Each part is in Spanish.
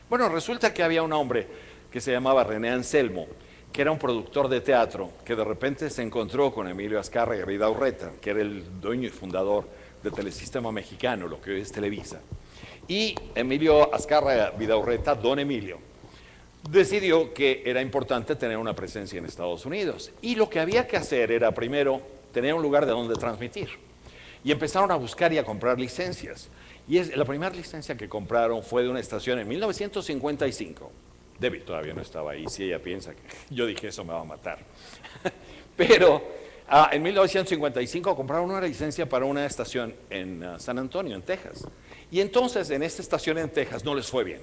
Bueno, resulta que había un hombre que se llamaba René Anselmo, que era un productor de teatro, que de repente se encontró con Emilio Azcárraga Vidaurreta, que era el dueño y fundador de Telesistema Mexicano, lo que hoy es Televisa. Y Emilio Azcárraga Vidaurreta, don Emilio, decidió que era importante tener una presencia en Estados Unidos. Y lo que había que hacer era, primero, tener un lugar de donde transmitir. Y empezaron a buscar y a comprar licencias. Y la primera licencia que compraron fue de una estación en 1955. Debbie todavía no estaba ahí, si ella piensa que yo dije eso me va a matar. Pero en 1955 compraron una licencia para una estación en San Antonio, en Texas. Y entonces en esta estación en Texas no les fue bien.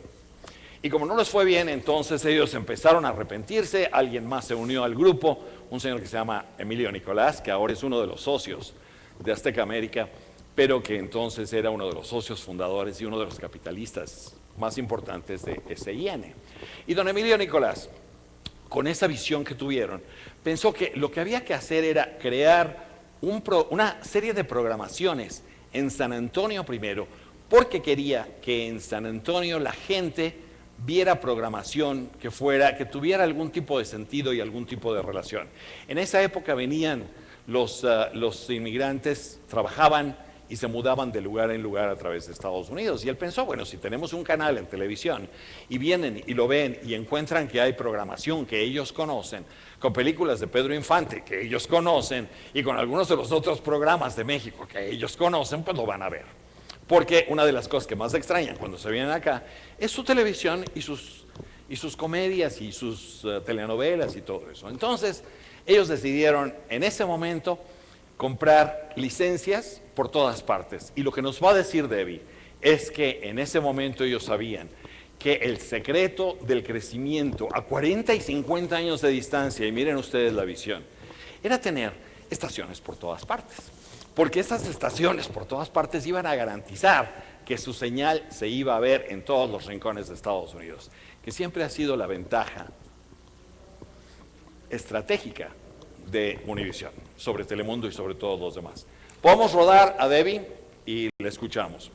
Y como no les fue bien, entonces ellos empezaron a arrepentirse, alguien más se unió al grupo, un señor que se llama Emilio Nicolás, que ahora es uno de los socios de Azteca América, pero que entonces era uno de los socios fundadores y uno de los capitalistas más importantes de SIN. Y don Emilio Nicolás, con esa visión que tuvieron, pensó que lo que había que hacer era crear una serie de programaciones en San Antonio primero, porque quería que en San Antonio la gente viera programación que tuviera algún tipo de sentido y algún tipo de relación. En esa época venían los inmigrantes, trabajaban y se mudaban de lugar en lugar a través de Estados Unidos. Y él pensó, bueno, si tenemos un canal en televisión y vienen y lo ven y encuentran que hay programación que ellos conocen, con películas de Pedro Infante que ellos conocen y con algunos de los otros programas de México que ellos conocen, pues lo van a ver. Porque una de las cosas que más extrañan cuando se vienen acá es su televisión y sus comedias y sus telenovelas y todo eso. Entonces, ellos decidieron en ese momento comprar licencias por todas partes. Y lo que nos va a decir Debbie es que en ese momento ellos sabían que el secreto del crecimiento a 40 y 50 años de distancia, y miren ustedes la visión, era tener estaciones por todas partes. Porque esas estaciones por todas partes iban a garantizar que su señal se iba a ver en todos los rincones de Estados Unidos, que siempre ha sido la ventaja estratégica de Univision sobre Telemundo y sobre todos los demás. Podemos rodar a Debbie y le escuchamos.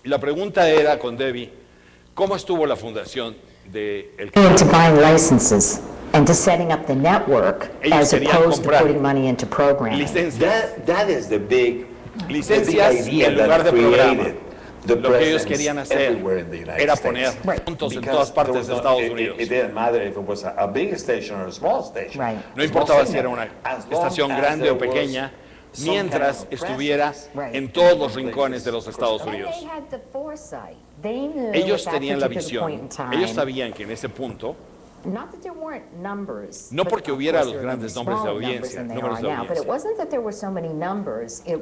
Y la pregunta era con Debbie, ¿cómo estuvo la fundación de el canal? To buying licenses and to setting up the network as opposed to putting money into programming. Licencias. That is the big Licencias idea en lugar de that programa. created the Lo que ellos presence querían hacer everywhere in the United era States. poner puntos en Because todas partes there de was Estados no- Unidos. It didn't matter if it was a big station or a small station. Right. No importaba si era una estación grande o pequeña, mientras estuviera en todos los rincones de los Estados Unidos. Ellos tenían la visión, ellos sabían que en ese punto, no porque hubiera los grandes nombres de audiencia, números de audiencia,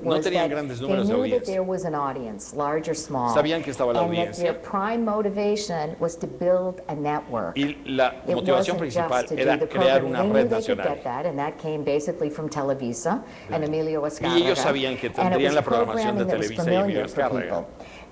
no tenían grandes números de audiencia, sabían que estaba la audiencia, y la motivación principal era crear una red nacional. Y ellos sabían que tendrían la programación de Televisa y Emilio Azcárraga.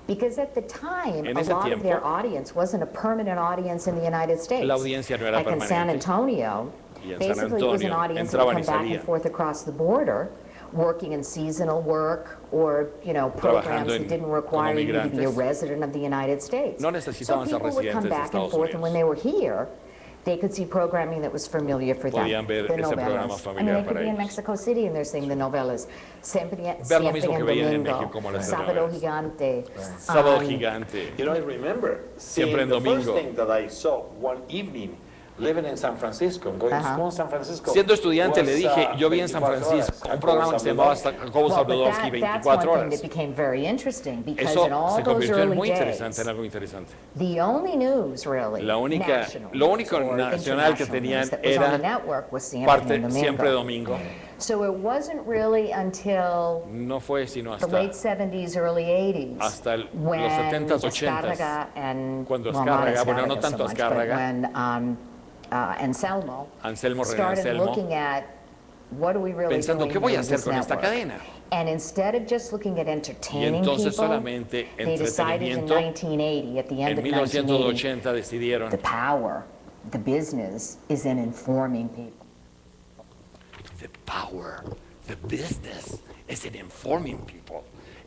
Because at the time, En a ese lot of tiempo, their audience wasn't a permanent audience in the United States. la audiencia no era like in San permanente. Antonio, Y en San basically it was an Antonio audience that would entraban y come back and salían. forth across the border, working in seasonal work or, programs Trabajando that didn't como require you to be a migrantes. resident of the United States. No necesitaban so ser people would come residentes de back and Estados forth, and when Unidos. they were here, they could see programming that was familiar for them. Podían ver The ese programa novelas. familiar they could para be in ellos. Mexico City and they're seeing the novelas. Siempre Ver lo mismo en que veían en domingo. México como las Sábado telenovelas. Gigante. Sábado Gigante. You know, I remember Siempre en seeing the first domingo. thing that I saw one evening living in San Francisco, going to school in San Francisco. Siendo estudiante le was, dije, yo vi en San 24 horas. Francisco un programa que se llamaba Jacobo Zabludovsky, 24 horas. That became very interesting because Eso in all se those convirtió en early muy days, interesante, en algo interesante. the only news really, Lo único or nacional que international tenían news that was on era the network was Siempre parte en Domingo. siempre domingo. So it wasn't really until No fue sino the hasta late 70s, early 80s, hasta los when 70s, 80s, Azcárraga and, cuando well, not Azcárraga, bueno, no Azcárraga tanto so much, but Azcárraga, when Anselmo Anselmo René started Anselmo, looking at what are we really pensando, doing ¿qué voy here a in hacer this con esta network? cadena? And instead of just looking at Y entertaining entonces people, solamente they decided in entretenimiento. 1980, at the end En of 1980, 1980 decidieron, the power, the business is in informing people. the power, the business is in informing people.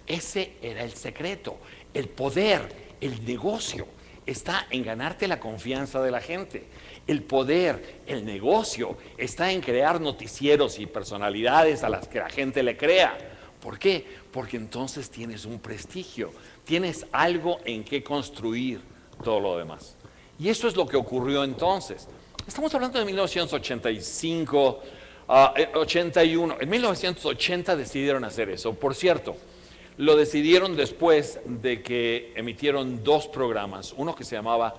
Ese era el secreto. El poder, el negocio, está en ganarte la confianza de la gente. El poder, el negocio, está en crear noticieros y personalidades a las que la gente le crea. ¿Por qué? Porque entonces tienes un prestigio, tienes algo en que construir todo lo demás. Y eso es lo que ocurrió entonces. Estamos hablando de 1985, 81. En 1980 decidieron hacer eso. Por cierto, lo decidieron después de que emitieron 2 programas, uno que se llamaba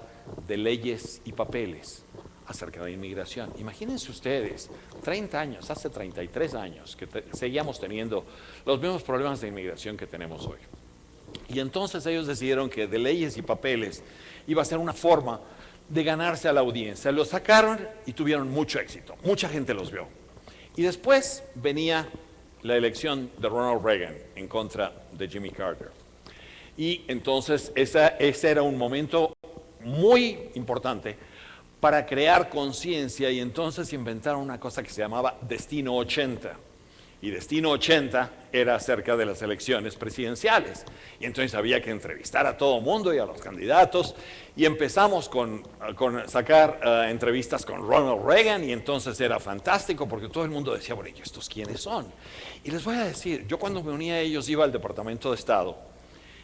De Leyes y Papeles, acerca de inmigración. Imagínense ustedes, 30 años, hace 33 años, que seguíamos teniendo los mismos problemas de inmigración que tenemos hoy. Y entonces ellos decidieron que De Leyes y Papeles iba a ser una forma de ganarse a la audiencia. Lo sacaron y tuvieron mucho éxito, mucha gente los vio. Y después venía la elección de Ronald Reagan en contra de Jimmy Carter. Y entonces ese era un momento muy importante para crear conciencia, y entonces inventaron una cosa que se llamaba Destino 80. Y Destino 80 era acerca de las elecciones presidenciales. Y entonces había que entrevistar a todo mundo y a los candidatos. Y empezamos con sacar entrevistas con Ronald Reagan, y entonces era fantástico porque todo el mundo decía, bueno, ¿y estos quiénes son? Y les voy a decir, yo cuando me unía a ellos iba al Departamento de Estado,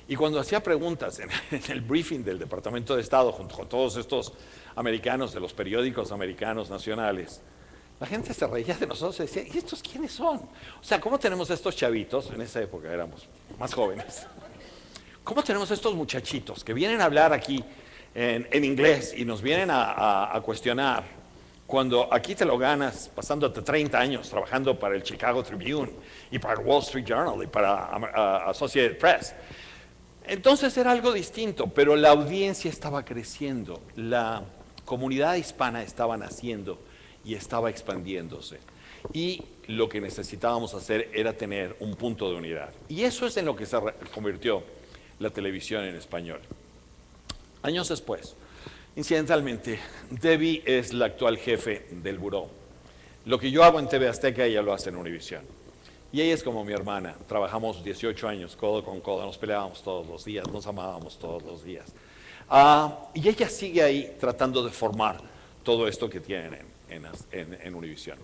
y cuando hacía preguntas en el briefing del Departamento de Estado junto con todos estos americanos de los periódicos americanos nacionales, la gente se reía de nosotros y decía, ¿y estos quiénes son? O sea, ¿cómo tenemos estos chavitos? En esa época éramos más jóvenes. ¿Cómo tenemos estos muchachitos que vienen a hablar aquí en inglés y nos vienen a cuestionar cuando aquí te lo ganas pasándote 30 años trabajando para el Chicago Tribune y para el Wall Street Journal y para Associated Press? Entonces era algo distinto, pero la audiencia estaba creciendo, la comunidad hispana estaba naciendo y estaba expandiéndose. Y lo que necesitábamos hacer era tener un punto de unidad. Y eso es en lo que se convirtió la televisión en español. Años después, incidentalmente, Debbie es la actual jefe del buró. Lo que yo hago en TV Azteca, ella lo hace en Univisión. Y ella es como mi hermana, trabajamos 18 años codo con codo, nos peleábamos todos los días, nos amábamos todos los días. Y ella sigue ahí tratando de formar todo esto que tienen en Univisión.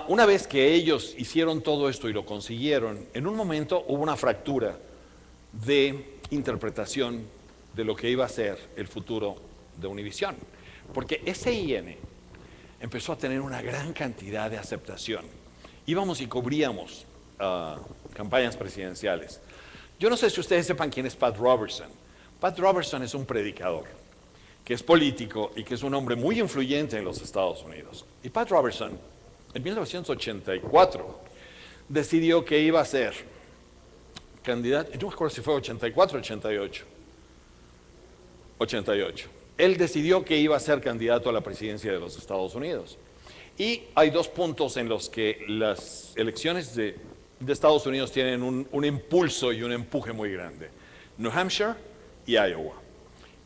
Una vez que ellos hicieron todo esto y lo consiguieron, en un momento hubo una fractura de interpretación de lo que iba a ser el futuro de Univisión, porque SIN empezó a tener una gran cantidad de aceptación. Íbamos y cubríamos campañas presidenciales. Yo no sé si ustedes sepan quién es Pat Robertson. Pat Robertson es un predicador, que es político y que es un hombre muy influyente en los Estados Unidos. Y Pat Robertson, en 1984, decidió que iba a ser candidato, no me acuerdo si fue 84 o 88. 88. Él decidió que iba a ser candidato a la presidencia de los Estados Unidos. Y hay 2 puntos en los que las elecciones de Estados Unidos tienen un impulso y un empuje muy grande. New Hampshire y Iowa.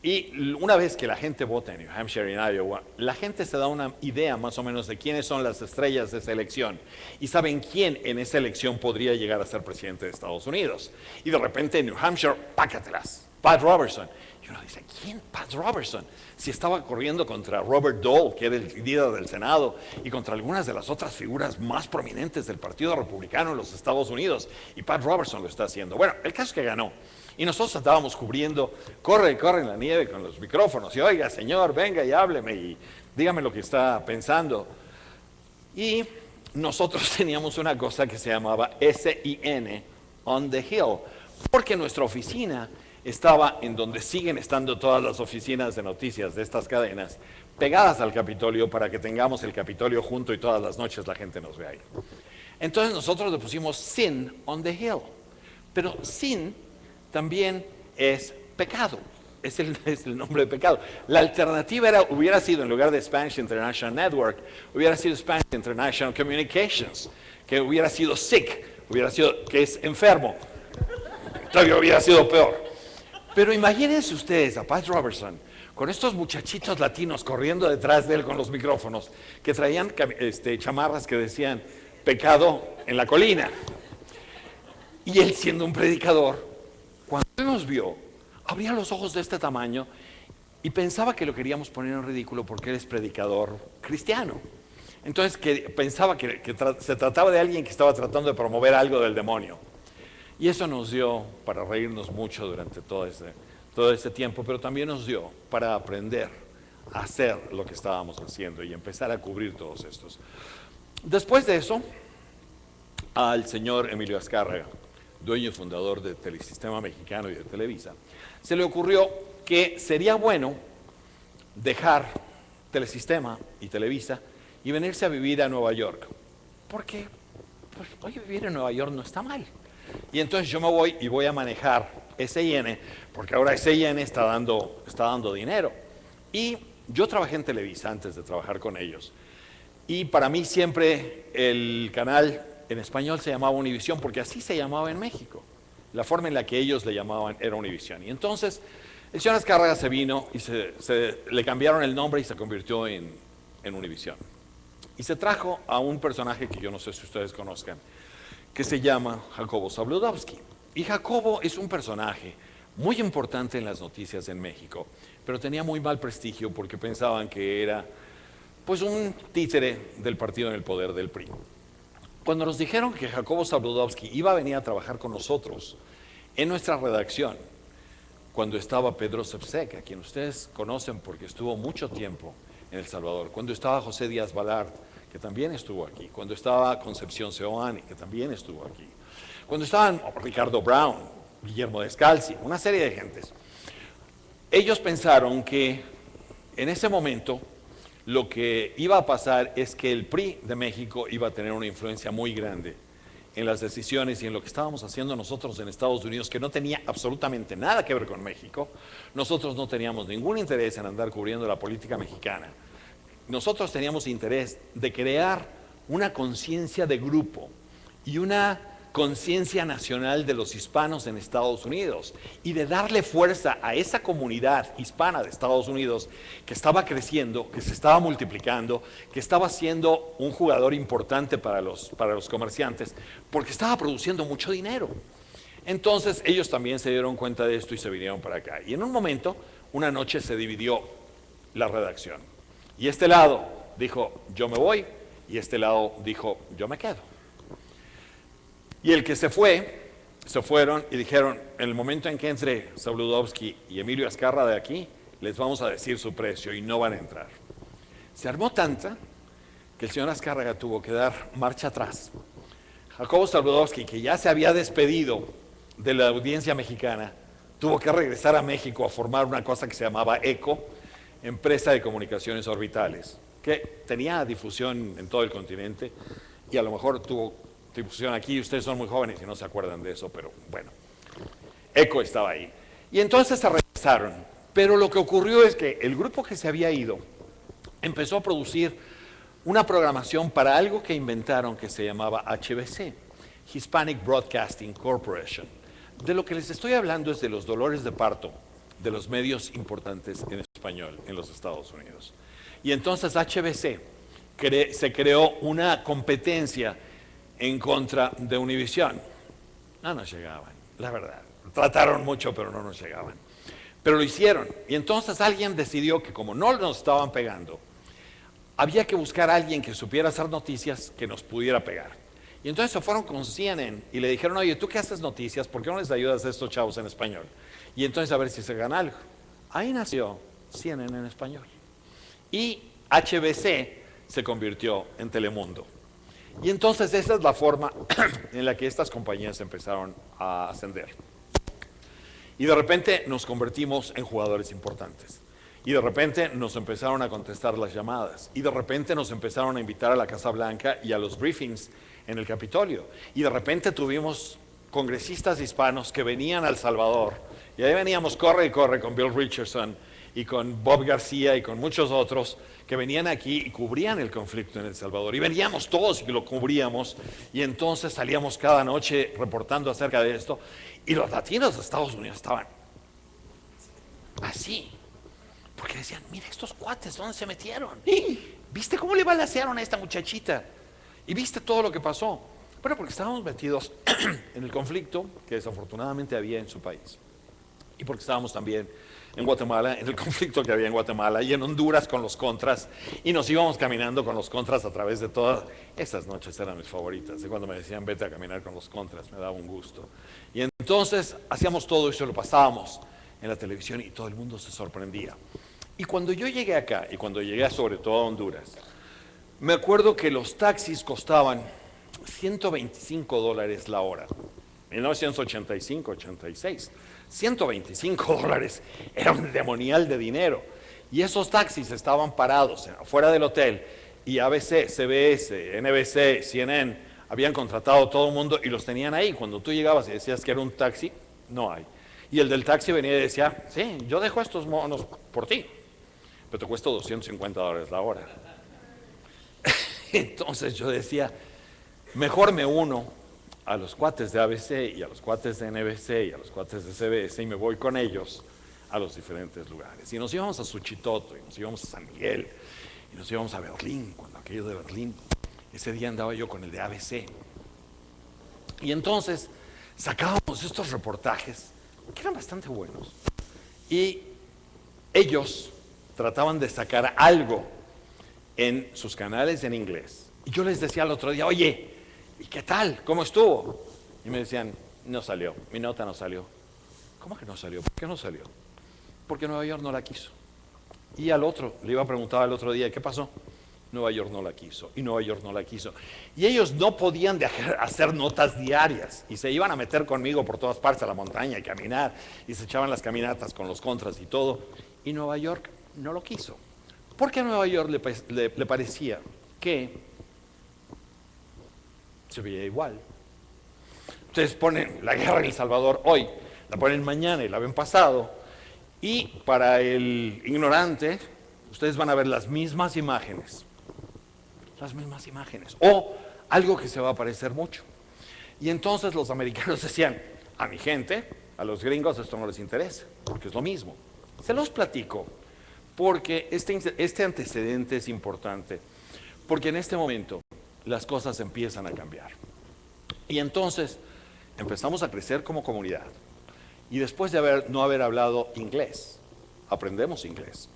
Y una vez que la gente vota en New Hampshire y en Iowa, la gente se da una idea más o menos de quiénes son las estrellas de esa elección y saben quién en esa elección podría llegar a ser presidente de Estados Unidos. Y de repente en New Hampshire, pácatelas, Pat Robertson. Y uno dice, ¿quién? Pat Robertson. Si estaba corriendo contra Robert Dole, que era el líder del Senado, y contra algunas de las otras figuras más prominentes del Partido Republicano en los Estados Unidos. Y Pat Robertson lo está haciendo. Bueno, el caso es que ganó. Y nosotros estábamos cubriendo, corre en la nieve con los micrófonos. Y oiga, señor, venga y hábleme y dígame lo que está pensando. Y nosotros teníamos una cosa que se llamaba SIN on the Hill, porque nuestra oficina estaba en donde siguen estando todas las oficinas de noticias de estas cadenas, pegadas al Capitolio para que tengamos el Capitolio junto y todas las noches la gente nos ve ahí. Entonces nosotros le pusimos Sin on the Hill, pero sin también es pecado, es el nombre de pecado. La alternativa hubiera sido, en lugar de Spanish International Network, hubiera sido Spanish International Communications, que hubiera sido sick, hubiera sido que es enfermo, todavía hubiera sido peor. Pero imagínense ustedes a Pat Robertson con estos muchachitos latinos corriendo detrás de él con los micrófonos, que traían chamarras que decían pecado en la colina. Y él siendo un predicador, cuando nos vio, abría los ojos de este tamaño y pensaba que lo queríamos poner en ridículo porque él es predicador cristiano. Entonces pensaba que se trataba de alguien que estaba tratando de promover algo del demonio. Y eso nos dio para reírnos mucho durante todo ese tiempo, pero también nos dio para aprender a hacer lo que estábamos haciendo y empezar a cubrir todos estos. Después de eso, al señor Emilio Azcárraga, dueño y fundador de Telesistema Mexicano y de Televisa, se le ocurrió que sería bueno dejar Telesistema y Televisa y venirse a vivir a Nueva York. Porque, pues, oye, vivir en Nueva York no está mal. Y entonces yo me voy y voy a manejar SIN, porque ahora SIN está dando dinero. Y yo trabajé en Televisa antes de trabajar con ellos. Y para mí siempre el canal en español se llamaba Univisión, porque así se llamaba en México. La forma en la que ellos le llamaban era Univisión. Y entonces el señor Azcárraga se vino y le cambiaron el nombre y se convirtió en Univisión. Y se trajo a un personaje que yo no sé si ustedes conozcan, que se llama Jacobo Zabludovsky. Y Jacobo es un personaje muy importante en las noticias en México, pero tenía muy mal prestigio porque pensaban que era pues un títere del partido en el poder del PRI. Cuando nos dijeron que Jacobo Zabludovsky iba a venir a trabajar con nosotros en nuestra redacción, cuando estaba Pedro Sepsek, a quien ustedes conocen porque estuvo mucho tiempo en El Salvador, cuando estaba José Díaz Balart, que también estuvo aquí, cuando estaba Concepción Seoane, que también estuvo aquí, cuando estaban Ricardo Brown, Guillermo Descalzi, una serie de gentes. Ellos pensaron que en ese momento lo que iba a pasar es que el PRI de México iba a tener una influencia muy grande en las decisiones y en lo que estábamos haciendo nosotros en Estados Unidos, que no tenía absolutamente nada que ver con México. Nosotros no teníamos ningún interés en andar cubriendo la política mexicana. Nosotros teníamos interés de crear una conciencia de grupo y una conciencia nacional de los hispanos en Estados Unidos y de darle fuerza a esa comunidad hispana de Estados Unidos que estaba creciendo, que se estaba multiplicando, que estaba siendo un jugador importante para los comerciantes, porque estaba produciendo mucho dinero. Entonces ellos también se dieron cuenta de esto y se vinieron para acá. Y en un momento, una noche se dividió la redacción. Y este lado dijo, yo me voy, y este lado dijo, yo me quedo. Y el que se fueron y dijeron, en el momento en que entre Zabludovsky y Emilio Azcárraga de aquí, les vamos a decir su precio y no van a entrar. Se armó tanta que el señor Azcárraga tuvo que dar marcha atrás. Jacobo Zabludovsky, que ya se había despedido de la audiencia mexicana, tuvo que regresar a México a formar una cosa que se llamaba ECO, Empresa de Comunicaciones Orbitales, que tenía difusión en todo el continente y a lo mejor tuvo difusión aquí. Ustedes son muy jóvenes y no se acuerdan de eso, pero bueno, ECO estaba ahí. Y entonces se regresaron, pero lo que ocurrió es que el grupo que se había ido empezó a producir una programación para algo que inventaron que se llamaba HBC, Hispanic Broadcasting Corporation. De lo que les estoy hablando es de los dolores de parto de los medios importantes en español en los Estados Unidos. Y entonces HBC se creó una competencia en contra de Univisión. No nos llegaban, la verdad. Trataron mucho, pero no nos llegaban. Pero lo hicieron. Y entonces alguien decidió que como no nos estaban pegando, había que buscar a alguien que supiera hacer noticias que nos pudiera pegar. Y entonces se fueron con CNN y le dijeron, oye, ¿tú qué haces noticias? ¿Por qué no les ayudas a estos chavos en español? Y entonces a ver si se gana algo. Ahí nació CNN en español. Y HBC se convirtió en Telemundo. Y entonces esa es la forma en la que estas compañías empezaron a ascender. Y de repente nos convertimos en jugadores importantes. Y de repente nos empezaron a contestar las llamadas. Y de repente nos empezaron a invitar a la Casa Blanca y a los briefings en el Capitolio. Y de repente tuvimos congresistas hispanos que venían a El Salvador. Y ahí veníamos corre y corre con Bill Richardson y con Bob García y con muchos otros que venían aquí y cubrían el conflicto en El Salvador. Y veníamos todos y lo cubríamos. Y entonces salíamos cada noche reportando acerca de esto. Y los latinos de Estados Unidos estaban así. Porque decían, mira estos cuates, ¿dónde se metieron? ¿Viste cómo le balacearon a esta muchachita? ¿Y viste todo lo que pasó? Bueno, porque estábamos metidos en el conflicto que desafortunadamente había en su país. y porque estábamos también en Guatemala, en el conflicto que había en Guatemala, y en Honduras con los contras, y nos íbamos caminando con los contras a través de todas. Esas noches eran mis favoritas, y cuando me decían vete a caminar con los contras, me daba un gusto. Y entonces hacíamos todo eso, lo pasábamos en la televisión y todo el mundo se sorprendía. Y cuando yo llegué acá, y cuando llegué sobre todo a Honduras, me acuerdo que los taxis costaban $125 la hora, 1985, 86. $125 era un demonial de dinero. Y esos taxis estaban parados afuera del hotel y ABC, CBS, NBC, CNN habían contratado a todo el mundo y los tenían ahí. Cuando tú llegabas y decías que era un taxi, no hay. Y el del taxi venía y decía, sí, yo dejo estos monos por ti, pero te cuesta $250 la hora. Entonces yo decía, mejor me uno a los cuates de ABC y a los cuates de NBC y a los cuates de CBS y me voy con ellos a los diferentes lugares. Y nos íbamos a Suchitoto, y nos íbamos a San Miguel, y nos íbamos a Berlín, cuando aquello de Berlín. Ese día andaba yo con el de ABC. Y entonces sacábamos estos reportajes, que eran bastante buenos, y ellos trataban de sacar algo en sus canales en inglés. Y yo les decía al otro día, oye, ¿y qué tal? ¿Cómo estuvo? Y me decían, no salió, mi nota no salió. ¿Cómo que no salió? ¿Por qué no salió? Porque Nueva York no la quiso. Y al otro, le iba a preguntar al otro día, ¿qué pasó? Nueva York no la quiso, y Nueva York no la quiso. Y ellos no podían hacer notas diarias, y se iban a meter conmigo por todas partes a la montaña y caminar, y se echaban las caminatas con los contras y todo, y Nueva York no lo quiso. Porque a Nueva York le parecía que se veía igual. Ustedes ponen la guerra en El Salvador hoy, la ponen mañana y la ven pasado, y para el ignorante, ustedes van a ver las mismas imágenes, o algo que se va a parecer mucho. Y entonces los americanos decían, a mi gente, a los gringos esto no les interesa, porque es lo mismo. Se los platico, porque este antecedente es importante, porque en este momento las cosas empiezan a cambiar. Y entonces empezamos a crecer como comunidad. Y después de no haber hablado inglés, aprendemos inglés.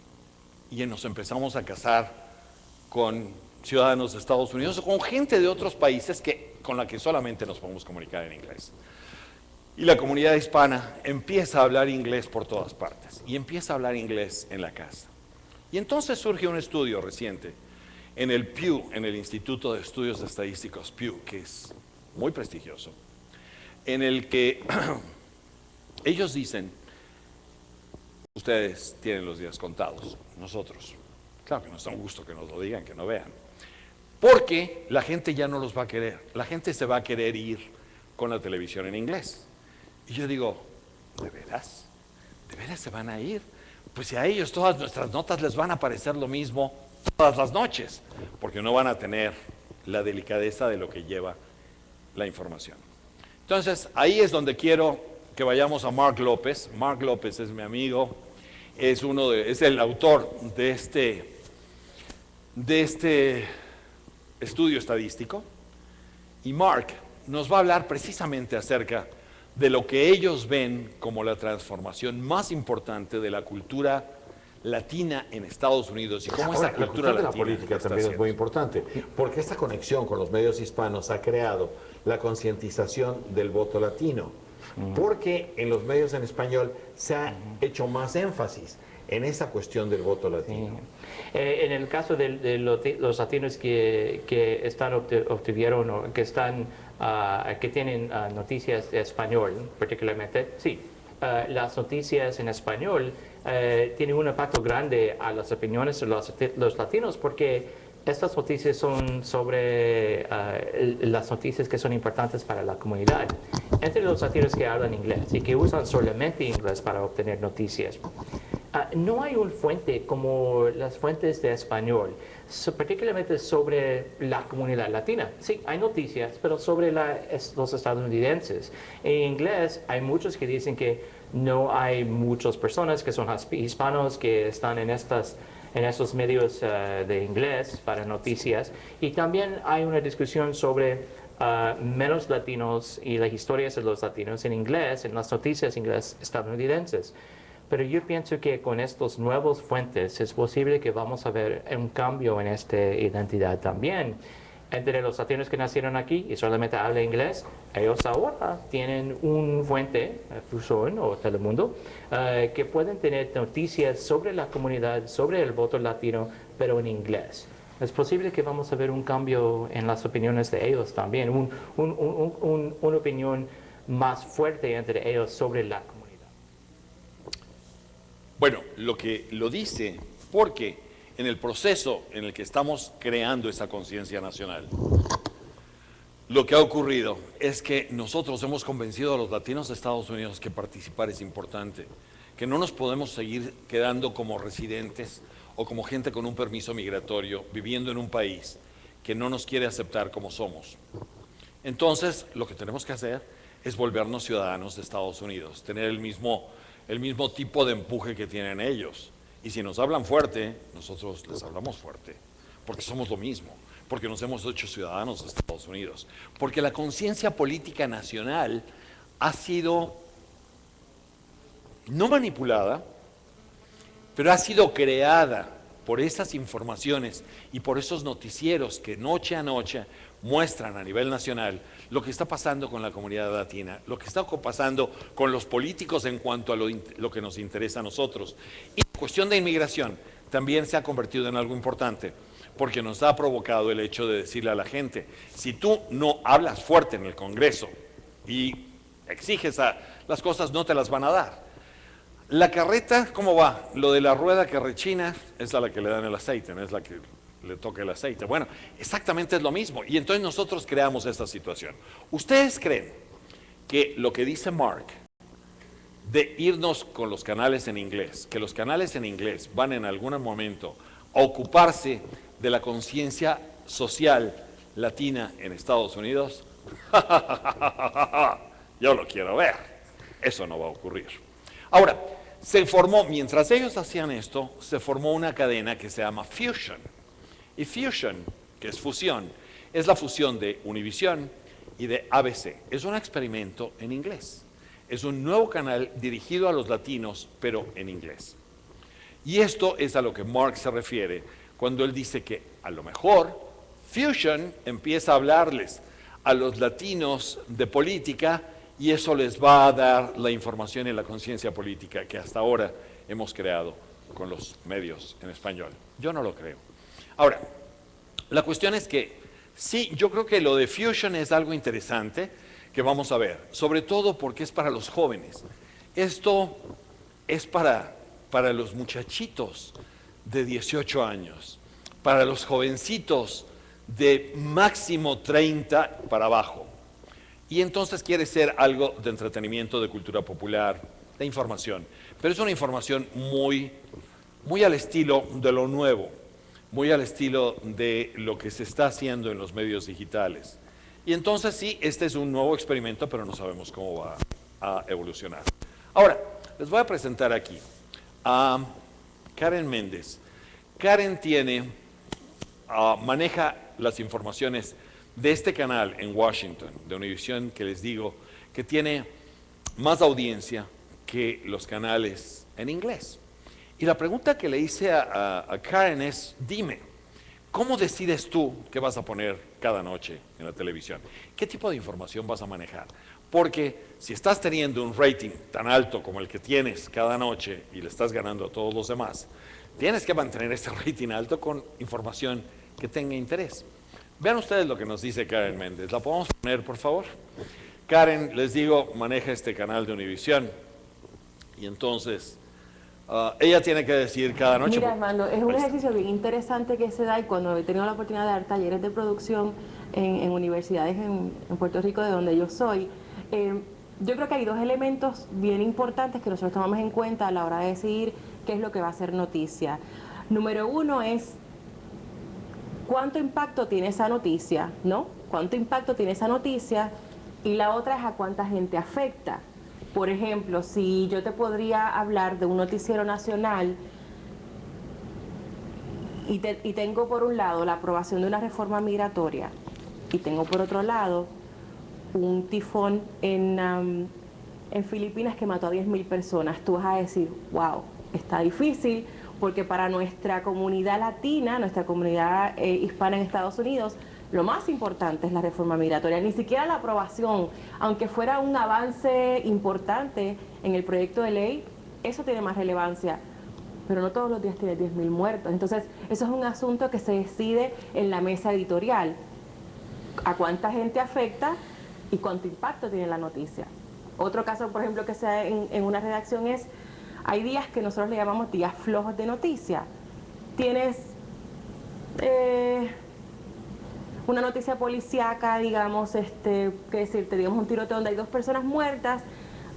Y nos empezamos a casar con ciudadanos de Estados Unidos o con gente de otros países con la que solamente nos podemos comunicar en inglés. Y la comunidad hispana empieza a hablar inglés por todas partes. Y empieza a hablar inglés en la casa. Y entonces surge un estudio reciente en el Pew, en el Instituto de Estudios Estadísticos Pew, que es muy prestigioso, en el que ellos dicen, ustedes tienen los días contados, nosotros. Claro que nos da un gusto que nos lo digan, que no vean. Porque la gente ya no los va a querer. La gente se va a querer ir con la televisión en inglés. Y yo digo, ¿de veras? ¿De veras se van a ir? Pues si a ellos todas nuestras notas les van a parecer lo mismo todas las noches, porque no van a tener la delicadeza de lo que lleva la información. Entonces, ahí es donde quiero que vayamos a Mark López. Mark López es mi amigo, es el autor de este estudio estadístico, y Mark nos va a hablar precisamente acerca de lo que ellos ven como la transformación más importante de la cultura latina en Estados Unidos y cómo esa cultura latina. La política también es muy importante, porque esta conexión con los medios hispanos ha creado la concientización del voto latino, porque en los medios en español se ha hecho más énfasis en esa cuestión del voto latino. Sí. En el caso de los latinos que obtuvieron o que están que tienen noticias de español, particularmente, sí, las noticias en español tienen un impacto grande a las opiniones de los latinos, porque estas noticias son sobre las noticias que son importantes para la comunidad. Entre los latinos que hablan inglés y que usan solamente inglés para obtener noticias, no hay una fuente como las fuentes de español, particularmente sobre la comunidad latina. Sí, hay noticias, pero sobre los estadounidenses. En inglés hay muchos que dicen que no hay muchas personas que son hispanos que están en estos medios de inglés para noticias. Y también hay una discusión sobre menos latinos y las historias de los latinos en inglés, en las noticias inglés estadounidenses. Pero yo pienso que con estos nuevos fuentes es posible que vamos a ver un cambio en esta identidad también. Entre los latinos que nacieron aquí y solamente hablan inglés, ellos ahora tienen un fuente, Fusión o Telemundo, que pueden tener noticias sobre la comunidad, sobre el voto latino, pero en inglés. Es posible que vamos a ver un cambio en las opiniones de ellos también, una opinión más fuerte entre ellos sobre la comunidad. Bueno, lo dice porque en el proceso en el que estamos creando esa conciencia nacional, lo que ha ocurrido es que nosotros hemos convencido a los latinos de Estados Unidos que participar es importante, que no nos podemos seguir quedando como residentes o como gente con un permiso migratorio viviendo en un país que no nos quiere aceptar como somos. Entonces, lo que tenemos que hacer es volvernos ciudadanos de Estados Unidos, tener el mismo tipo de empuje que tienen ellos. Y si nos hablan fuerte, nosotros les hablamos fuerte, porque somos lo mismo, porque nos hemos hecho ciudadanos de Estados Unidos, porque la conciencia política nacional ha sido no manipulada, pero ha sido creada por esas informaciones y por esos noticieros que noche a noche muestran a nivel nacional lo que está pasando con la comunidad latina, lo que está pasando con los políticos en cuanto a lo que nos interesa a nosotros. Y la cuestión de inmigración también se ha convertido en algo importante, porque nos ha provocado el hecho de decirle a la gente, si tú no hablas fuerte en el Congreso y exiges las cosas, no te las van a dar. La carreta, ¿cómo va? Lo de la rueda que rechina es a la que le dan el aceite, no es la que le toca el aceite. Bueno, exactamente es lo mismo. Y entonces nosotros creamos esta situación. ¿Ustedes creen que lo que dice Mark de irnos con los canales en inglés, que los canales en inglés van en algún momento a ocuparse de la conciencia social latina en Estados Unidos? Yo lo quiero ver. Eso no va a ocurrir. Ahora, se formó, mientras ellos hacían esto, se formó una cadena que se llama Fusion. Y Fusion, que es fusión, es la fusión de Univision y de ABC. Es un experimento en inglés. Es un nuevo canal dirigido a los latinos, pero en inglés. Y esto es a lo que Mark se refiere cuando él dice que a lo mejor Fusion empieza a hablarles a los latinos de política y eso les va a dar la información y la conciencia política que hasta ahora hemos creado con los medios en español. Yo no lo creo. Ahora, la cuestión es que sí, yo creo que lo de Fusion es algo interesante que vamos a ver, sobre todo porque es para los jóvenes. Esto es para los muchachitos de 18 años, para los jovencitos de máximo 30 para abajo. Y entonces quiere ser algo de entretenimiento, de cultura popular, de información. Pero es una información muy al estilo de lo nuevo, muy al estilo de lo que se está haciendo en los medios digitales. Y entonces sí, este es un nuevo experimento, pero no sabemos cómo va a evolucionar. Ahora, les voy a presentar aquí a Karen Méndez. Karen maneja las informaciones de este canal en Washington, de Univision, que les digo, que tiene más audiencia que los canales en inglés. Y la pregunta que le hice a Karen es, dime, ¿cómo decides tú qué vas a poner cada noche en la televisión? ¿Qué tipo de información vas a manejar? Porque si estás teniendo un rating tan alto como el que tienes cada noche y le estás ganando a todos los demás, tienes que mantener ese rating alto con información que tenga interés. Vean ustedes lo que nos dice Karen Méndez. ¿La podemos poner, por favor? Karen, les digo, maneja este canal de Univision. Y entonces, ella tiene que decir cada noche... Mira, Armando, es un ejercicio bien interesante que se da y cuando he tenido la oportunidad de dar talleres de producción en universidades en Puerto Rico, de donde yo soy, yo creo que hay dos elementos bien importantes que nosotros tomamos en cuenta a la hora de decidir qué es lo que va a ser noticia. Número uno es cuánto impacto tiene esa noticia, ¿no? ¿Cuánto impacto tiene esa noticia? Y la otra es a cuánta gente afecta. Por ejemplo, si yo te podría hablar de un noticiero nacional y tengo por un lado la aprobación de una reforma migratoria y tengo por otro lado un tifón en Filipinas que mató a 10.000 personas, tú vas a decir, wow, está difícil, porque para nuestra comunidad latina, nuestra comunidad hispana en Estados Unidos, lo más importante es la reforma migratoria, ni siquiera la aprobación, aunque fuera un avance importante en el proyecto de ley, eso tiene más relevancia, pero no todos los días tiene 10.000 muertos. Entonces, eso es un asunto que se decide en la mesa editorial, a cuánta gente afecta y cuánto impacto tiene la noticia. Otro caso, por ejemplo, que se da en una redacción es, hay días que nosotros le llamamos días flojos de noticia. Tienes una noticia policíaca, digamos, que decirte, digamos, un tiroteo donde hay 2 personas muertas,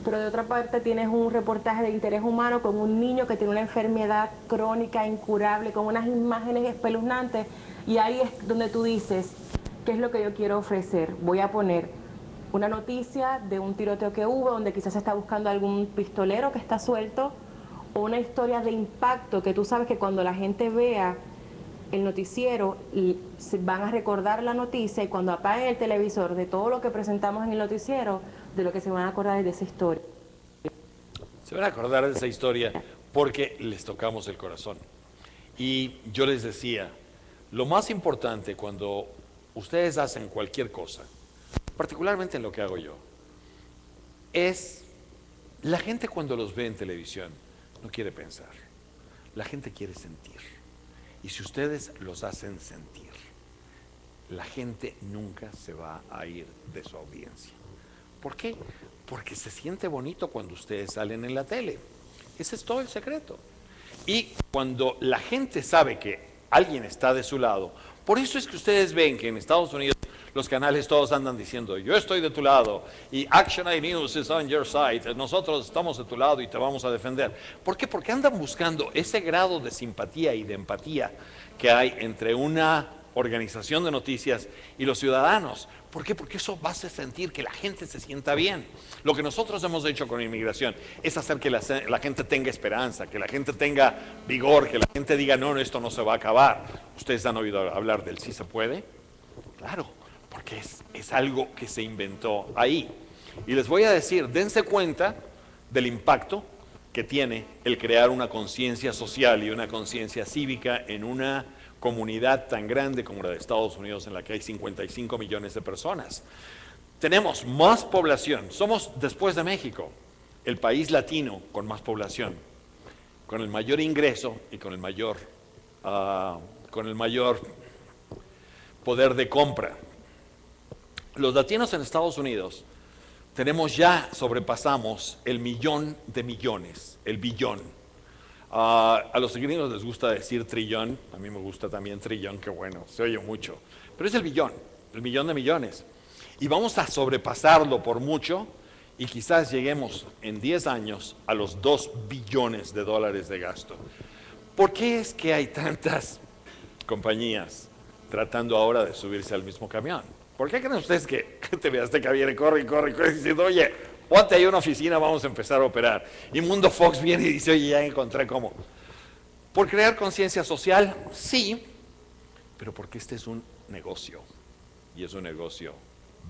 pero de otra parte tienes un reportaje de interés humano con un niño que tiene una enfermedad crónica incurable, con unas imágenes espeluznantes, y ahí es donde tú dices, ¿qué es lo que yo quiero ofrecer? Voy a poner una noticia de un tiroteo que hubo, donde quizás se está buscando algún pistolero que está suelto, o una historia de impacto que tú sabes que cuando la gente vea el noticiero se van a recordar la noticia, y cuando apaguen el televisor de todo lo que presentamos en el noticiero, de lo que se van a acordar es de esa historia. Se van a acordar de esa historia porque les tocamos el corazón. Y yo les decía, lo más importante cuando ustedes hacen cualquier cosa, particularmente en lo que hago yo, es la gente cuando los ve en televisión no quiere pensar, la gente quiere sentir. Y si ustedes los hacen sentir, la gente nunca se va a ir de su audiencia. ¿Por qué? Porque se siente bonito cuando ustedes salen en la tele. Ese es todo el secreto. Y cuando la gente sabe que alguien está de su lado, por eso es que ustedes ven que en Estados Unidos los canales todos andan diciendo, yo estoy de tu lado, y Action Eye News is on your side, nosotros estamos de tu lado y te vamos a defender. ¿Por qué? Porque andan buscando ese grado de simpatía y de empatía que hay entre una organización de noticias y los ciudadanos. ¿Por qué? Porque eso va a hacer sentir que la gente se sienta bien. Lo que nosotros hemos hecho con inmigración es hacer que la gente tenga esperanza, que la gente tenga vigor, que la gente diga, no, esto no se va a acabar. ¿Ustedes han oído hablar del sí se puede? Claro, porque es algo que se inventó ahí. Y les voy a decir, dense cuenta del impacto que tiene el crear una conciencia social y una conciencia cívica en una comunidad tan grande como la de Estados Unidos, en la que hay 55 millones de personas. Tenemos más población, somos, después de México, el país latino con más población, con el mayor ingreso y con el mayor poder de compra. Los latinos en Estados Unidos sobrepasamos el millón de millones, el billón. A los gringos les gusta decir trillón, a mí me gusta también trillón, que bueno, se oye mucho, pero es el millón de millones. Y vamos a sobrepasarlo por mucho, y quizás lleguemos en 10 años a los 2 billones de dólares de gasto. ¿Por qué es que hay tantas compañías tratando ahora de subirse al mismo camión? ¿Por qué creen ustedes que TV Azteca viene, corre, diciendo, oye, ponte ahí una oficina, vamos a empezar a operar? Y Mundo Fox viene y dice, oye, ya encontré cómo. ¿Por crear conciencia social? Sí, pero porque este es un negocio, y es un negocio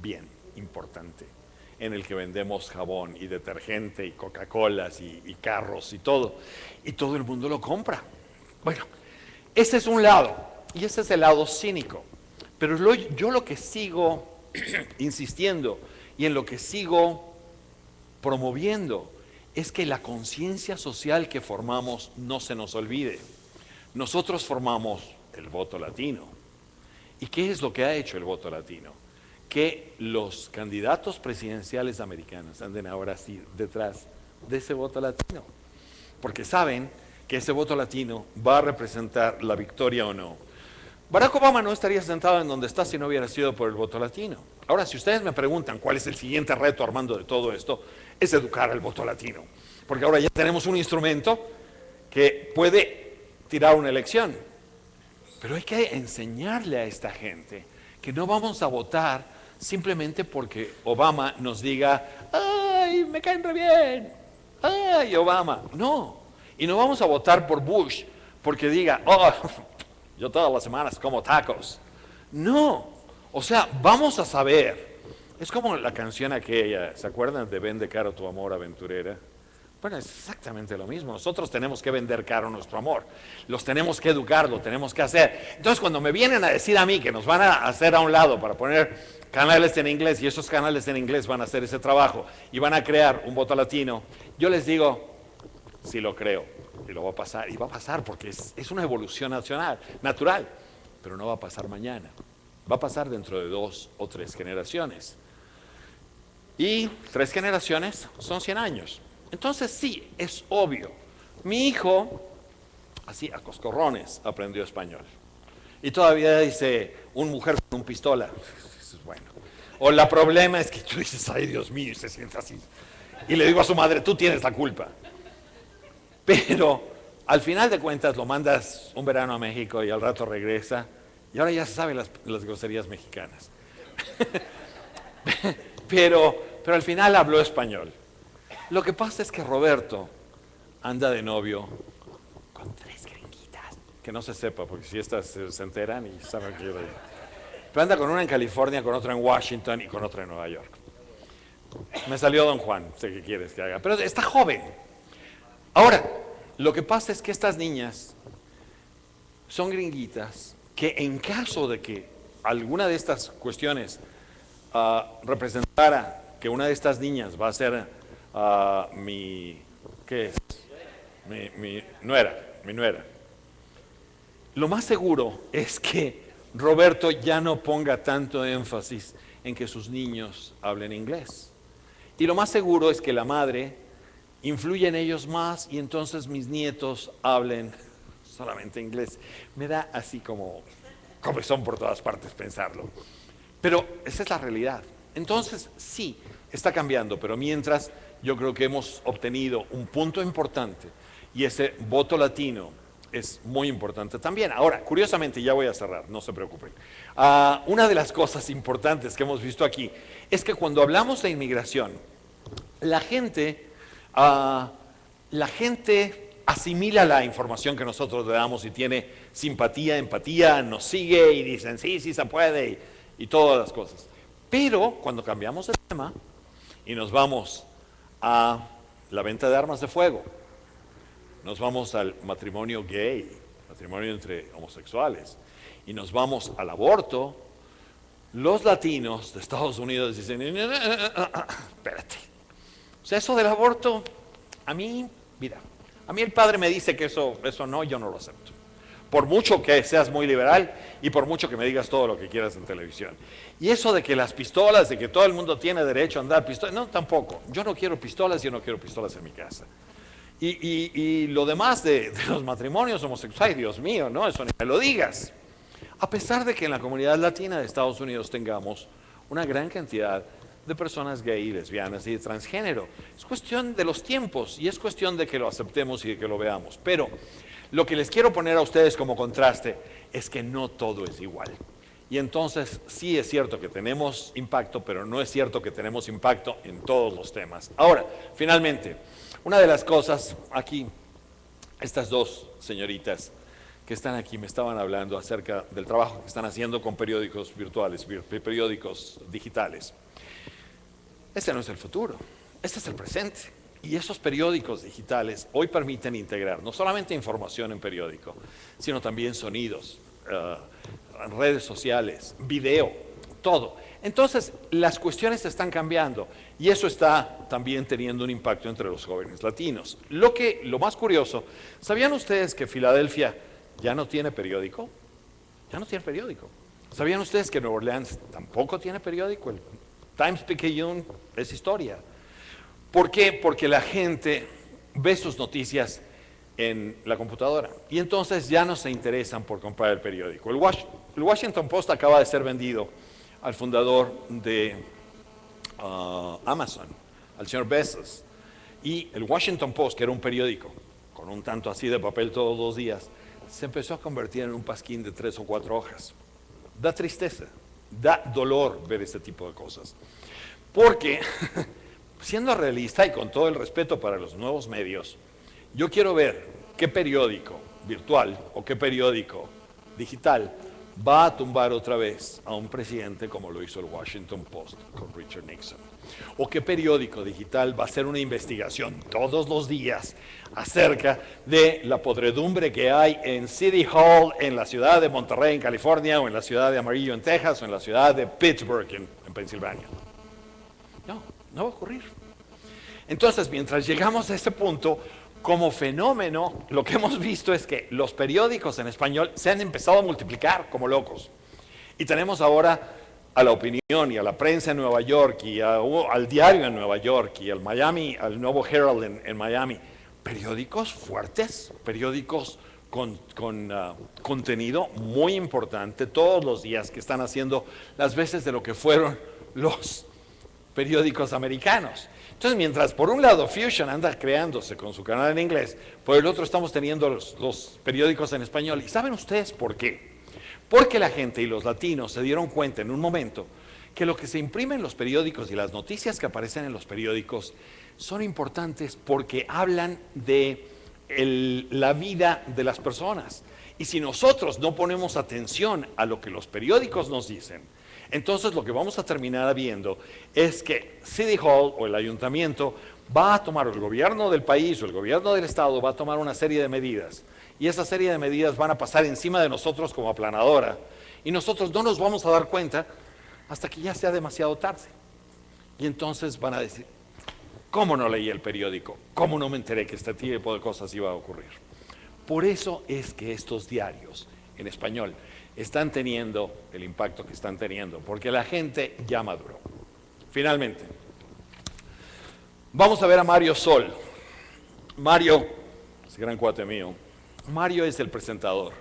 bien importante, en el que vendemos jabón y detergente y Coca-Colas y carros y todo el mundo lo compra. Bueno, ese es un lado, y ese es el lado cínico. Pero yo lo que sigo insistiendo y en lo que sigo promoviendo es que la conciencia social que formamos no se nos olvide. Nosotros formamos el voto latino. ¿Y qué es lo que ha hecho el voto latino? Que los candidatos presidenciales americanos anden ahora sí detrás de ese voto latino, porque saben que ese voto latino va a representar la victoria o no. Barack Obama no estaría sentado en donde está si no hubiera sido por el voto latino. Ahora, si ustedes me preguntan cuál es el siguiente reto, Armando, de todo esto, es educar al voto latino. Porque ahora ya tenemos un instrumento que puede tirar una elección. Pero hay que enseñarle a esta gente que no vamos a votar simplemente porque Obama nos diga, ¡ay, me caen re bien! ¡Ay, Obama! No. Y no vamos a votar por Bush porque diga, ¡oh, yo todas las semanas como tacos! No. O sea, vamos a saber. Es como la canción aquella, ¿se acuerdan de Vende caro tu amor, aventurera? Bueno, es exactamente lo mismo. Nosotros tenemos que vender caro nuestro amor. Los tenemos que educar, lo tenemos que hacer. Entonces, cuando me vienen a decir a mí que nos van a hacer a un lado para poner canales en inglés y esos canales en inglés van a hacer ese trabajo y van a crear un voto latino, yo les digo, sí lo creo, y lo va a pasar, y va a pasar porque es una evolución natural, pero no va a pasar mañana. Va a pasar dentro de 2 o 3 generaciones. Y 3 generaciones son 100 años. Entonces sí, es obvio. Mi hijo, así a coscorrones, aprendió español. Y todavía dice, una mujer con un pistola. Eso es bueno. O el problema es que tú dices, ay Dios mío, y se siente así. Y le digo a su madre, tú tienes la culpa. Pero al final de cuentas lo mandas un verano a México y al rato regresa. Y ahora ya se saben las groserías mexicanas. pero al final habló español. Lo que pasa es que Roberto anda de novio con 3 gringuitas. Que no se sepa, porque si estas se enteran y saben que yo le digo. Pero anda con una en California, con otra en Washington y con otra en Nueva York. Me salió Don Juan, sé qué quieres que haga. Pero está joven. Ahora, lo que pasa es que estas niñas son gringuitas que en caso de que alguna de estas cuestiones representara que una de estas niñas va a ser ¿qué es? Mi nuera. Lo más seguro es que Roberto ya no ponga tanto énfasis en que sus niños hablen inglés. Y lo más seguro es que la madre influye en ellos más y entonces mis nietos hablen solamente inglés. Me da así como comezón por todas partes pensarlo. Pero esa es la realidad. Entonces, sí, está cambiando, pero mientras yo creo que hemos obtenido un punto importante y ese voto latino es muy importante también. Ahora, curiosamente, ya voy a cerrar, no se preocupen. Una de las cosas importantes que hemos visto aquí es que cuando hablamos de inmigración, la gente asimila la información que nosotros le damos y tiene simpatía, empatía, nos sigue y dicen, sí, sí se puede y todas las cosas. Pero cuando cambiamos de tema y nos vamos a la venta de armas de fuego, nos vamos al matrimonio gay, matrimonio entre homosexuales, y nos vamos al aborto, los latinos de Estados Unidos dicen, espérate, o sea, eso del aborto, a mí, mira, a mí el padre me dice que eso no, yo no lo acepto. Por mucho que seas muy liberal y por mucho que me digas todo lo que quieras en televisión. Y eso de que las pistolas, de que todo el mundo tiene derecho a andar pistolas, no, tampoco. Yo no quiero pistolas, yo no quiero pistolas en mi casa. Y lo demás de los matrimonios homosexuales, Dios mío, no, eso ni me lo digas. A pesar de que en la comunidad latina de Estados Unidos tengamos una gran cantidad de personas gay, lesbianas y de transgénero. Es cuestión de los tiempos y es cuestión de que lo aceptemos y de que lo veamos. Pero lo que les quiero poner a ustedes como contraste es que no todo es igual. Y entonces sí es cierto que tenemos impacto, pero no es cierto que tenemos impacto en todos los temas. Ahora, finalmente, una de las cosas aquí, estas 2 señoritas que están aquí me estaban hablando acerca del trabajo que están haciendo con periódicos virtuales, periódicos digitales. Ese no es el futuro, este es el presente. Y esos periódicos digitales hoy permiten integrar no solamente información en periódico, sino también sonidos, redes sociales, video, todo. Entonces, las cuestiones están cambiando y eso está también teniendo un impacto entre los jóvenes latinos. Lo más curioso, ¿sabían ustedes que Filadelfia ya no tiene periódico? Ya no tiene periódico. ¿Sabían ustedes que Nueva Orleans tampoco tiene periódico? El Times-Picayune es historia. ¿Por qué? Porque la gente ve sus noticias en la computadora y entonces ya no se interesan por comprar el periódico. El Washington Post acaba de ser vendido al fundador de Amazon, al señor Bezos, y el Washington Post, que era un periódico con un tanto así de papel todos los días, se empezó a convertir en un pasquín de 3 o 4 hojas. Da tristeza, da dolor ver este tipo de cosas, porque siendo realista y con todo el respeto para los nuevos medios, yo quiero ver qué periódico virtual o qué periódico digital va a tumbar otra vez a un presidente como lo hizo el Washington Post con Richard Nixon? ¿O qué periódico digital va a hacer una investigación todos los días acerca de la podredumbre que hay en City Hall, en la ciudad de Monterrey, en California, o en la ciudad de Amarillo, en Texas, o en la ciudad de Pittsburgh, en Pensilvania? No, no va a ocurrir. Entonces, mientras llegamos a este punto, como fenómeno, lo que hemos visto es que los periódicos en español se han empezado a multiplicar como locos. Y tenemos ahora a La Opinión y a la prensa en Nueva York y al diario en Nueva York y al Nuevo Herald en Miami. Periódicos fuertes, periódicos con contenido muy importante todos los días, que están haciendo las veces de lo que fueron los periódicos americanos. Entonces, mientras por un lado Fusion anda creándose con su canal en inglés, por el otro estamos teniendo los periódicos en español. ¿Y saben ustedes por qué? Porque la gente y los latinos se dieron cuenta en un momento que lo que se imprime en los periódicos y las noticias que aparecen en los periódicos son importantes porque hablan de la vida de las personas. Y si nosotros no ponemos atención a lo que los periódicos nos dicen, entonces lo que vamos a terminar viendo es que City Hall o el ayuntamiento va a tomar, el gobierno del país o el gobierno del estado va a tomar una serie de medidas, y esa serie de medidas van a pasar encima de nosotros como aplanadora, y nosotros no nos vamos a dar cuenta hasta que ya sea demasiado tarde. Y entonces van a decir, ¿cómo no leí el periódico? ¿Cómo no me enteré que este tipo de cosas iba a ocurrir? Por eso es que estos diarios en español están teniendo el impacto que están teniendo, porque la gente ya maduró. Finalmente, vamos a ver a Mario Sol. Mario, es gran cuate mío, Mario es el presentador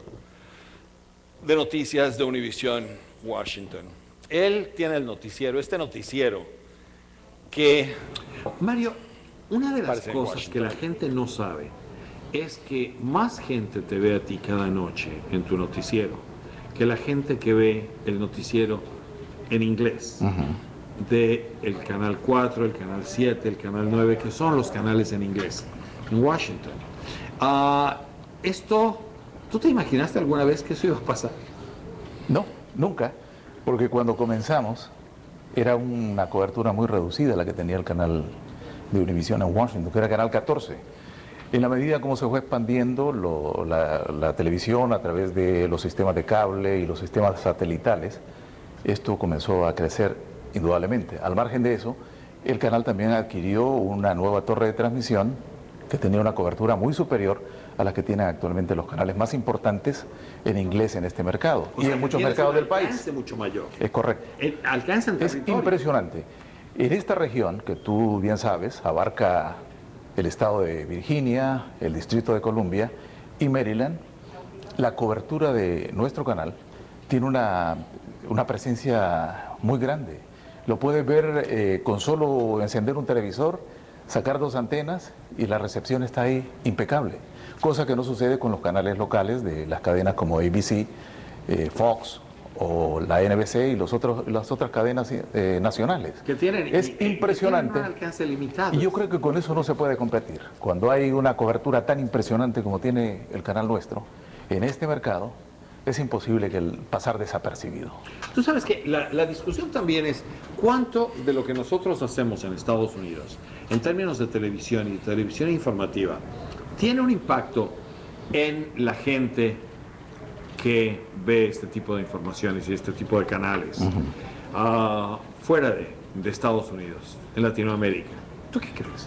de noticias de Univision Washington. Él tiene el noticiero, este noticiero que... Mario, una de las Parece en cosas Washington. que la gente no sabe es que más gente te ve a ti cada noche en tu noticiero que la gente que ve el noticiero en inglés, de el canal 4, el canal 7, el canal 9, que son los canales en inglés en Washington. ¿Tú te imaginaste alguna vez que eso iba a pasar? No, nunca, porque cuando comenzamos era una cobertura muy reducida la que tenía el canal de Univision en Washington, que era canal 14. En la medida como se fue expandiendo la televisión a través de los sistemas de cable y los sistemas satelitales, esto comenzó a crecer indudablemente. Al margen de eso, el canal también adquirió una nueva torre de transmisión que tenía una cobertura muy superior a la que tienen actualmente los canales más importantes en inglés en este mercado y en muchos mercados del país. Alcance mucho mayor. Es correcto. Alcanza en Es territorio. impresionante. En esta región, que tú bien sabes, abarca el estado de Virginia, el distrito de Columbia y Maryland, la cobertura de nuestro canal tiene una presencia muy grande. Lo puedes ver con solo encender un televisor, sacar 2 antenas y la recepción está ahí impecable. Cosa que no sucede con los canales locales de las cadenas como ABC, Fox o la NBC y las otras cadenas nacionales. Que tienen, es impresionante. Tienen un alcance limitado. Y yo creo que con eso no se puede competir. Cuando hay una cobertura tan impresionante como tiene el canal nuestro, en este mercado, es imposible pasar desapercibido. Tú sabes que la discusión también es cuánto de lo que nosotros hacemos en Estados Unidos, en términos de televisión y televisión informativa, tiene un impacto en la gente que ve este tipo de informaciones y este tipo de canales fuera de Estados Unidos, en Latinoamérica. ¿Tú qué crees?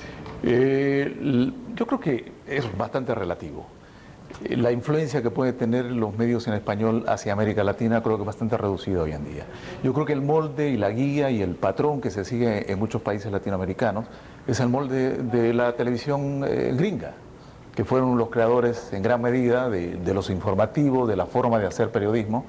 Yo creo que es bastante relativo. La influencia que puede tener los medios en español hacia América Latina creo que es bastante reducida hoy en día. Yo creo que el molde y la guía y el patrón que se sigue en muchos países latinoamericanos es el molde de la televisión gringa, que fueron los creadores en gran medida de los informativos, de la forma de hacer periodismo,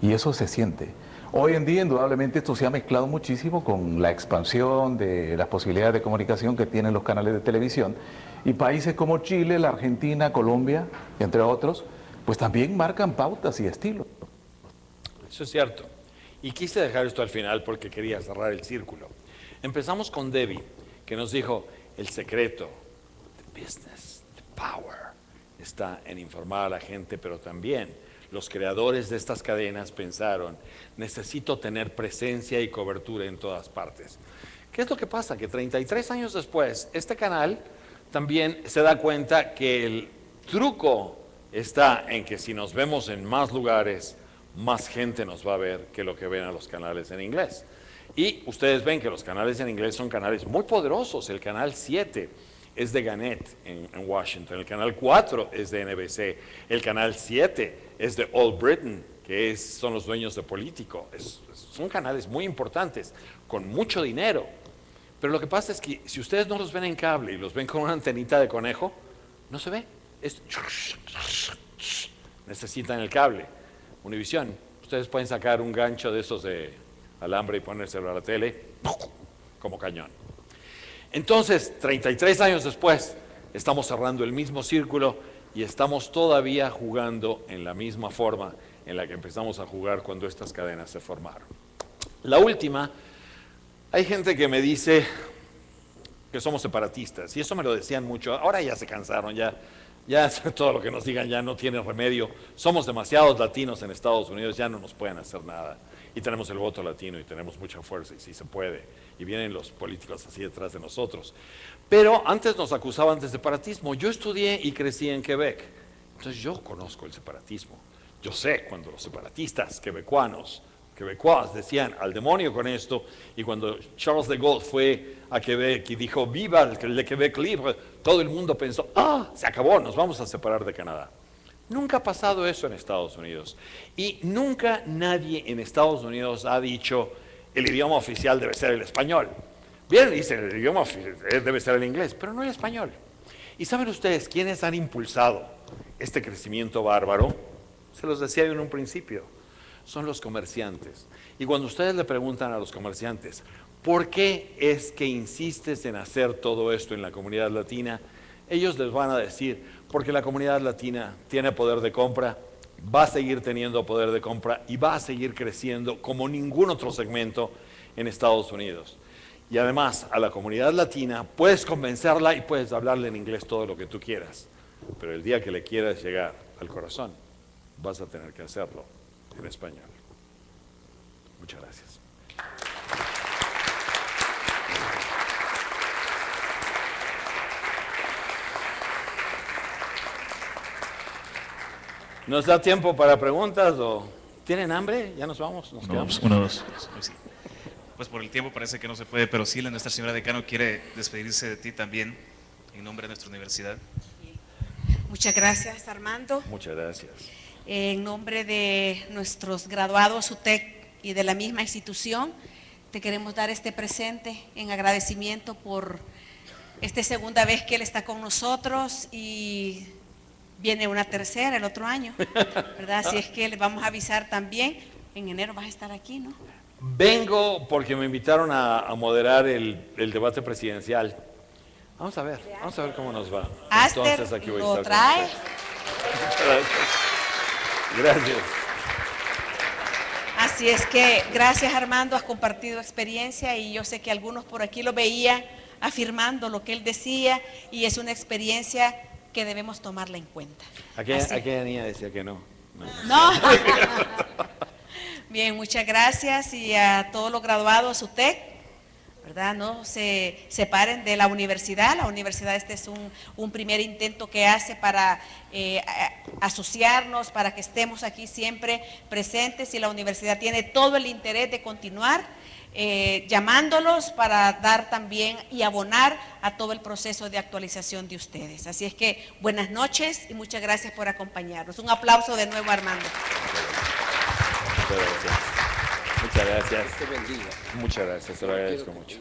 y eso se siente. Hoy en día, indudablemente, esto se ha mezclado muchísimo con la expansión de las posibilidades de comunicación que tienen los canales de televisión, y países como Chile, la Argentina, Colombia, entre otros, pues también marcan pautas y estilos. Eso es cierto. Y quise dejar esto al final porque quería cerrar el círculo. Empezamos con Debbie, que nos dijo, el secreto, the business, the power, está en informar a la gente, pero también los creadores de estas cadenas pensaron, necesito tener presencia y cobertura en todas partes. ¿Qué es lo que pasa? Que 33 años después, este canal también se da cuenta que el truco está en que si nos vemos en más lugares, más gente nos va a ver que lo que ven a los canales en inglés. Y ustedes ven que los canales en inglés son canales muy poderosos. El canal 7 es de Gannett en Washington, el canal 4 es de NBC, el canal 7 es de All Britain, que son los dueños de Político. Son canales muy importantes, con mucho dinero. Pero lo que pasa es que si ustedes no los ven en cable y los ven con una antenita de conejo, no se ve. Necesitan el cable. Univisión, ustedes pueden sacar un gancho de esos de alambre y ponérselo a la tele como cañón. Entonces, 33 años después, estamos cerrando el mismo círculo y estamos todavía jugando en la misma forma en la que empezamos a jugar cuando estas cadenas se formaron. La última, hay gente que me dice que somos separatistas, y eso me lo decían mucho, ahora ya se cansaron, ya todo lo que nos digan ya no tiene remedio, somos demasiados latinos en Estados Unidos, ya no nos pueden hacer nada, y tenemos el voto latino y tenemos mucha fuerza, y sí se puede, y vienen los políticos así detrás de nosotros. Pero antes nos acusaban de separatismo. Yo estudié y crecí en Quebec, entonces yo conozco el separatismo. Yo sé cuando los separatistas quebecuas decían al demonio con esto, y cuando Charles de Gaulle fue a Quebec y dijo viva el Quebec libre, todo el mundo pensó, se acabó, nos vamos a separar de Canadá. Nunca ha pasado eso en Estados Unidos, y nunca nadie en Estados Unidos ha dicho el idioma oficial debe ser el español. Bien, dicen el idioma oficial debe ser el inglés, pero no el español. ¿Y saben ustedes quiénes han impulsado este crecimiento bárbaro? Se los decía yo en un principio, son los comerciantes. Y cuando ustedes le preguntan a los comerciantes, ¿por qué es que insistes en hacer todo esto en la comunidad latina? Ellos les van a decir, porque la comunidad latina tiene poder de compra, va a seguir teniendo poder de compra y va a seguir creciendo como ningún otro segmento en Estados Unidos. Y además, a la comunidad latina puedes convencerla y puedes hablarle en inglés todo lo que tú quieras, pero el día que le quieras llegar al corazón, vas a tener que hacerlo en español. Muchas gracias. ¿Nos da tiempo para preguntas o tienen hambre? ¿Ya nos vamos? ¿Nos quedamos? Uno, dos. Sí. Pues por el tiempo parece que no se puede, pero sí, la Nuestra Señora Decano quiere despedirse de ti también, en nombre de nuestra universidad. Muchas gracias, Armando. Muchas gracias. En nombre de nuestros graduados UTEC y de la misma institución, te queremos dar este presente en agradecimiento por esta segunda vez que él está con nosotros y viene una tercera el otro año, ¿verdad? Así es que les vamos a avisar también. En enero vas a estar aquí, ¿no? Vengo porque me invitaron a moderar el debate presidencial. Vamos a ver cómo nos va. Aster, entonces aquí voy a estar. ¿lo trae? Gracias. Así es que gracias, Armando, has compartido experiencia y yo sé que algunos por aquí lo veían afirmando lo que él decía y es una experiencia que debemos tomarla en cuenta. Aquella niña decía que no. No. Bien, muchas gracias y a todos los graduados UTEC, ¿verdad? No se separen de la universidad. La universidad este es un primer intento que hace para asociarnos, para que estemos aquí siempre presentes y la universidad tiene todo el interés de continuar llamándolos para dar también y abonar a todo el proceso de actualización de ustedes. Así es que buenas noches y muchas gracias por acompañarnos. Un aplauso de nuevo, Armando. Muchas gracias. Muchas gracias. Dios te bendiga. Muchas gracias, te lo agradezco mucho.